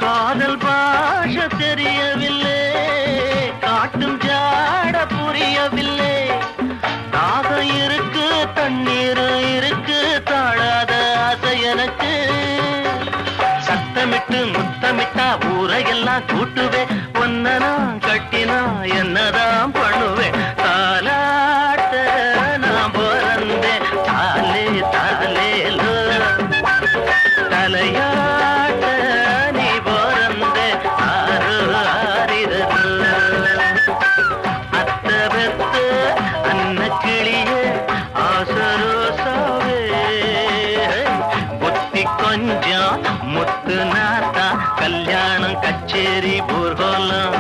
காதல் பாஷ தெரியவில்லை, காட்டும் ஜாட புரியவில்லை. தாகம் இருக்கு, தண்ணீர் இருக்கு, தாழாத ஆசை எனக்கு. சத்தமிட்டு முத்தமிட்டா ஊரையெல்லாம் கூட்டுவேன், ஒன்னனா கட்டினா என்னதான் பண்ணுவேன். தாலாட்ட நான் பிறந்தேன், தாலே தாலேலோ. தலையாட்ட நீ பிறந்தே, ஆறு ஆறிரோ. அத்த பெத்த அன்ன கிளியே ஆசரோசாவே, புத்தி கொஞ்சம் முத்து நாத்தா, கல்யாணம் கச்சேரி ஊர்வலம்.